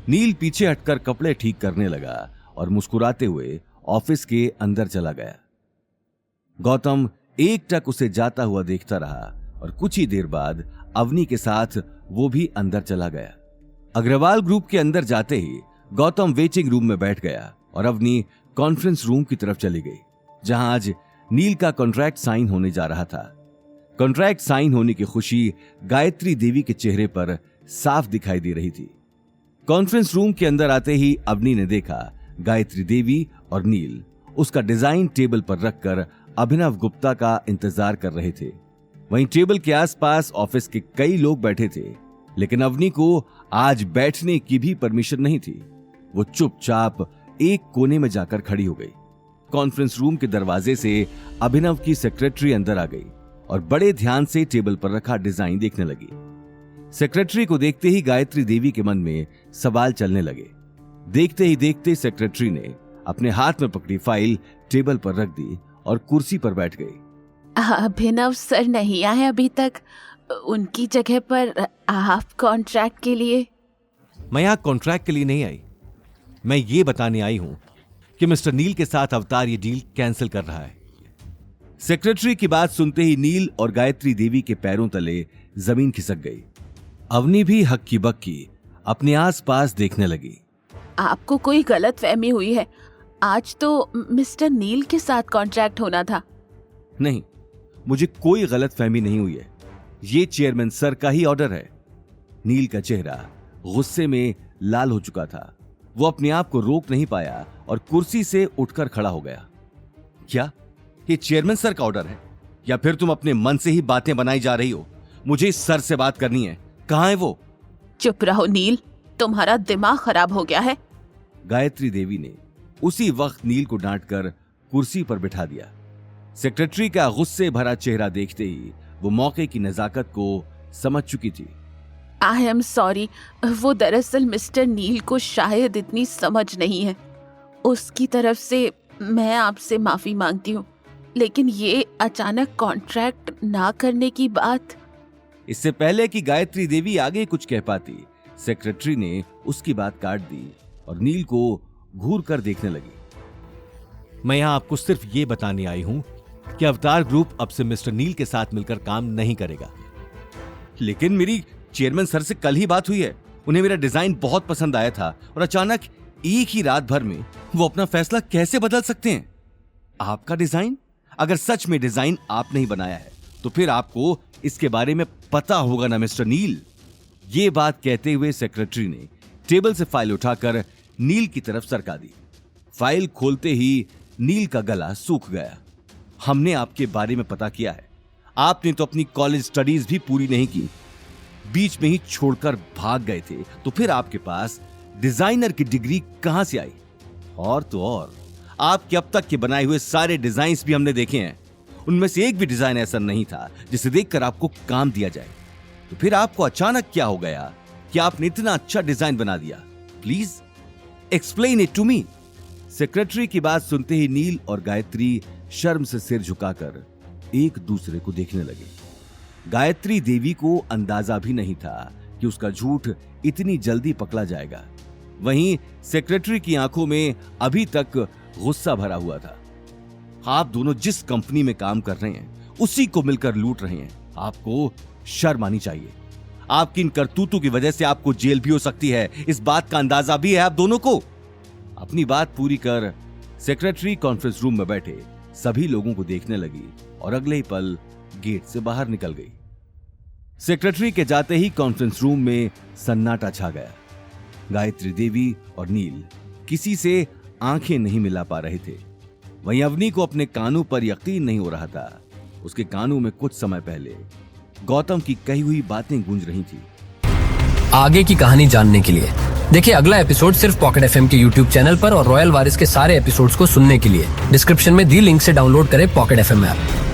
नील पीछे हटकर कपड़े ठीक करने लगा और मुस्कुराते हुए ऑफिस के अंदर चला गया। गौतम एकटक उसे जाता हुआ देखता रहा और कुछ ही देर बाद अवनी के साथ वो भी अंदर चला गया। अग्रवाल ग्रुप के अंदर जाते ही गौतम वेटिंग रूम में बैठ गया और अवनी कॉन्फ्रेंस रूम की तरफ चली गई, जहां आज नील का कॉन्ट्रैक्ट साइन होने जा रहा था। कॉन्ट्रैक्ट साइन होने की खुशी गायत्री देवी के चेहरे पर साफ दिखाई दे रही थी। कॉन्फ्रेंस रूम के अंदर आते ही अवनी ने देखा गायत्री देवी और नील उसका डिजाइन टेबल पर रखकर अभिनव गुप्ता का इंतजार कर रहे थे। वहीं टेबल के आसपास ऑफिस के कई लोग बैठे थे, लेकिन अवनी को आज बैठने की भी परमिशन नहीं थी। वो चुपचाप एक कोने में जाकर खड़ी हो गई। कॉन्फ्रेंस रूम के दरवाजे से अभिनव की सेक्रेटरी अंदर आ गई और बड़े ध्यान से टेबल पर रखा डिजाइन देखने लगी। सेक्रेटरी को देखते ही गायत्री देवी के मन में सवाल चलने लगे। देखते ही देखते सेक्रेटरी ने अपने हाथ में पकड़ी फाइल टेबल पर रख दी और कुर्सी पर बैठ गई। अभिनव सर नहीं आए अभी तक, उनकी जगह पर आप कॉन्ट्रैक्ट के लिए? मैं यहाँ कॉन्ट्रैक्ट के लिए नहीं आई, मैं ये बताने आई हूं कि मिस्टर नील के साथ अवतार ये डील कैंसिल कर रहा है। सेक्रेटरी की बात सुनते ही नील और गायत्री देवी के पैरों तले जमीन खिसक गई। अवनी भी हक्की बक्की अपने आसपास देखने लगी। आपको कोई गलतफहमी हुई है, आज तो मिस्टर नील के साथ कॉन्ट्रैक्ट होना था। नहीं, मुझे कोई गलतफहमी नहीं हुई है, ये चेयरमैन सर का ही ऑर्डर है। नील का चेहरा गुस्से में लाल हो चुका था। वो अपने आप को रोक नहीं पाया और कुर्सी से उठकर खड़ा हो गया। क्या ये चेयरमैन सर का ऑर्डर है, या फिर तुम अपने मन से ही बातें बनाई जा रही हो? मुझे इस सर से बात करनी है, कहां है वो? चुप रहो नील, तुम्हारा दिमाग खराब हो गया है। गायत्री देवी ने उसी वक्त नील को डांटकर कुर्सी पर बिठा दिया। सेक्रेटरी का गुस्से भरा चेहरा देखते ही वो मौके की नजाकत को समझ चुकी थी। आई एम सॉरी, वो दरअसल मिस्टर नील को शायद इतनी समझ नहीं है, उसकी तरफ से मैं आपसे माफी मांगती हूँ। लेकिन ये अचानक कॉन्ट्रैक्ट ना करने की बात। इससे पहले कि गायत्री देवी आगे कुछ कह पाती, सेक्रेटरी ने उसकी बात काट दी और नील को घूर कर देखने लगी। मैं यहां आपको सिर्फ ये बताने आई हूं कि अवतार ग्रुप अब से मिस्टर नील के साथ मिलकर काम नहीं करेगा। लेकिन मेरी चेयरमैन सर से कल ही बात हुई है, उन्हें मेरा डिजाइन बहुत पसंद आया था और अचानक एक ही रात भर में वो अपना फैसला कैसे बदल सकते हैं? आपका डिजाइन? अगर सच में डिजाइन आपने ही बनाया है तो फिर आपको इसके बारे में पता होगा ना मिस्टर नील। ये बात कहते हुए सेक्रेटरी ने टेबल से फाइल उठाकर नील की तरफ सरका दी। फाइल खोलते ही नील का गला सूख गया। हमने आपके बारे में पता किया है, आपने तो अपनी कॉलेज स्टडीज भी पूरी नहीं की, बीच में ही छोड़कर भाग गए थे, तो फिर आपके पास डिजाइनर की डिग्री कहां से आई? और तो और आपके अब तक के बनाए हुए सारे डिजाइन्स भी हमने देखे हैं, उनमें से एक भी डिजाइन ऐसा नहीं था जिसे देखकर आपको काम दिया जाए। तो फिर आपको अचानक क्या हो गया कि आपने इतना अच्छा डिजाइन बना दिया? Please explain it to me. Secretary की बात सुनते ही नील और गायत्री शर्म से सिर झुकाकर एक दूसरे को देखने लगे। गायत्री देवी को अंदाजा भी नहीं था कि उसका झूठ इतनी जल्दी पकड़ा जाएगा। वहीं सेक्रेटरी की आंखों में अभी तक गुस्सा भरा हुआ था। आप दोनों जिस कंपनी में काम कर रहे हैं उसी को मिलकर लूट रहे हैं, आपको शर्म आनी चाहिए। आपकी इन करतूतों की वजह से आपको जेल भी हो सकती है, इस बात का अंदाजा भी है आप दोनों को। अपनी बात पूरी कर सेक्रेटरी कॉन्फ्रेंस रूम में बैठे सभी लोगों को देखने लगी और अगले ही पल गेट से बाहर निकल गई। सेक्रेटरी के जाते ही कॉन्फ्रेंस रूम में सन्नाटा छा गया। गायत्री देवी और नील किसी से आंखें नहीं मिला पा रहे थे। वहीं अवनी को अपने कानों पर यकीन नहीं हो रहा था। उसके कानों में कुछ समय पहले गौतम की कही हुई बातें गूंज रही थी। आगे की कहानी जानने के लिए देखिए अगला एपिसोड सिर्फ पॉकेट एफएम के यूट्यूब चैनल पर और रॉयल वारिस के सारे एपिसोड्स को सुनने के लिए डिस्क्रिप्शन में दी लिंक से डाउनलोड करें पॉकेट एफएम ऐप।